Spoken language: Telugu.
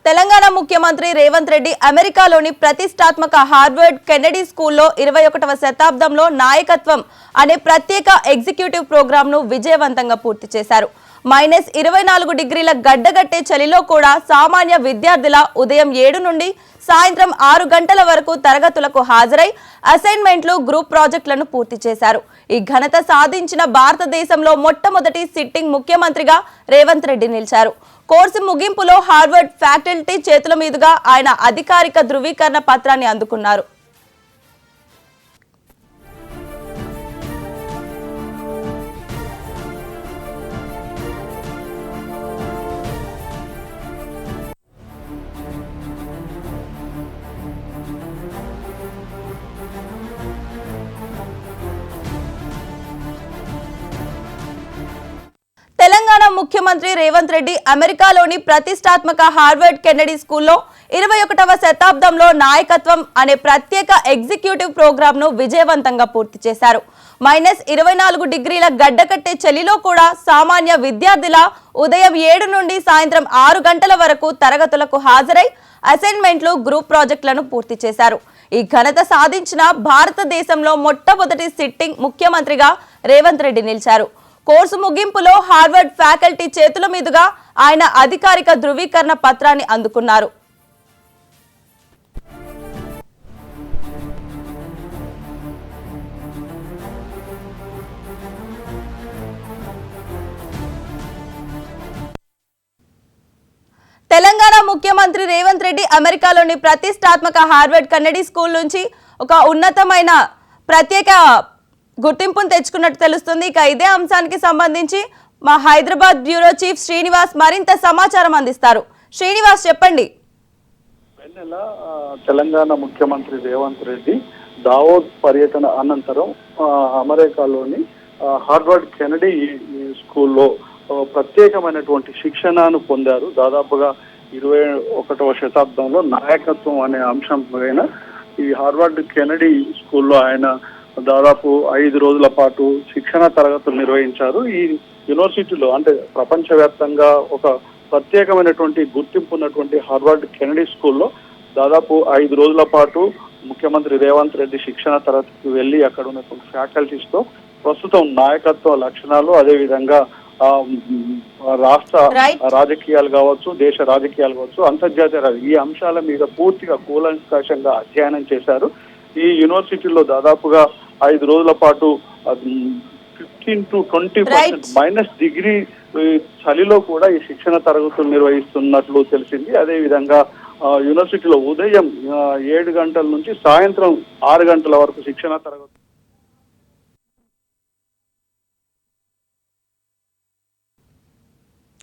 తెలంగాణ ముఖ్యమంత్రి రేవంత్ రెడ్డి అమెరికాలోని ప్రతిష్టాత్మక హార్వర్డ్ కెనెడీ స్కూల్లో 21వ శతాబ్దంలో నాయకత్వం అనే ప్రత్యేక ఎగ్జిక్యూటివ్ ప్రోగ్రాంను విజయవంతంగా పూర్తి చేశారు. -24 డిగ్రీల గడ్డగట్టే చలిలో కూడా సామాన్య విద్యార్థుల ఉదయం 7 నుండి సాయంత్రం 6 గంటల వరకు తరగతులకు హాజరై అసైన్మెంట్లు, గ్రూప్ ప్రాజెక్టులను పూర్తి చేశారు. ఈ ఘనత సాధించిన భారతదేశంలో మొట్టమొదటి సిట్టింగ్ ముఖ్యమంత్రిగా రేవంత్ రెడ్డి నిలిచారు. కోర్సు ముగింపులో హార్వర్డ్ ఫ్యాకల్టీ చేతుల మీదుగా ఆయన అధికారిక ధృవీకరణ పత్రాన్ని అందుకున్నారు. తెలంగాణ ముఖ్యమంత్రి రేవంత్ రెడ్డి అమెరికాలోని ప్రతిష్టాత్మక హార్వర్డ్ కెనెడీ స్కూల్లో 21వ శతాబ్దంలో నాయకత్వం అనే ప్రత్యేక ఎగ్జిక్యూటివ్ ప్రోగ్రాంను విజయవంతంగా పూర్తి చేశారు. -24 డిగ్రీల గడ్డకట్టే చలిలో కూడా సామాన్య విద్యార్థుల ఉదయం 7 నుండి సాయంత్రం 6 గంటల వరకు తరగతులకు హాజరై అసైన్మెంట్లు, గ్రూప్ ప్రాజెక్టులను పూర్తి చేశారు. ఈ ఘనత సాధించిన భారతదేశంలో మొట్టమొదటి సిట్టింగ్ ముఖ్యమంత్రిగా రేవంత్ రెడ్డి నిలిచారు. కోర్సు ముగింపులో హార్వర్డ్ ఫ్యాకల్టీ చేతుల మీదుగా ఆయన అధికారిక ధృవీకరణ పత్రాన్ని అందుకున్నారు. తెలంగాణ ముఖ్యమంత్రి రేవంత్ రెడ్డి అమెరికాలోని ప్రతిష్టాత్మక హార్వర్డ్ కెనెడీ స్కూల్ నుంచి ఒక ఉన్నతమైన ప్రత్యేక గుర్తింపును తెచ్చుకున్నట్టు తెలుస్తుంది. ఇక ఇదే అంశానికి సంబంధించి మా హైదరాబాద్ బ్యూరో చీఫ్ శ్రీనివాస్ మరింత సమాచారం అందిస్తారు. శ్రీనివాస్, చెప్పండి. తెలంగాణ ముఖ్యమంత్రి రేవంత్ రెడ్డి దావోస్ పర్యటన అనంతరం అమెరికాలోని హార్వర్డ్ కెనెడీ స్కూల్లో ప్రత్యేకమైనటువంటి శిక్షణను పొందారు. దాదాపుగా 21వ శతాబ్దంలో నాయకత్వం అనే అంశం పైన ఈ హార్వర్డ్ కెనెడీ స్కూల్లో ఆయన దాదాపు 5 రోజుల పాటు శిక్షణ తరగతులు నిర్వహించారు. ఈ యూనివర్సిటీలో అంటే ప్రపంచవ్యాప్తంగా ఒక ప్రత్యేకమైనటువంటి గుర్తింపు ఉన్నటువంటి హార్వర్డ్ కెనెడీ స్కూల్లో దాదాపు 5 రోజుల పాటు ముఖ్యమంత్రి రేవంత్ రెడ్డి శిక్షణ తరగతికి వెళ్లి అక్కడ ఉన్నటువంటి ఫ్యాకల్టీస్ తో ప్రస్తుతం నాయకత్వ లక్షణాలు, అదేవిధంగా రాష్ట్ర రాజకీయాలు కావచ్చు, దేశ రాజకీయాలు కావచ్చు, అంతర్జాతీయ ఈ అంశాల మీద పూర్తిగా కూలంకషంగా అధ్యయనం చేశారు. ఈ యూనివర్సిటీలో దాదాపుగా 5 రోజుల పాటు 15 to 20% -డిగ్రీ చలిలో కూడా ఈ శిక్షణ తరగతులు నిర్వహిస్తున్నట్లు తెలిసింది. అదేవిధంగా యూనివర్సిటీలో ఉదయం 7 గంటల నుంచి సాయంత్రం 6 గంటల వరకు శిక్షణ తరగతులు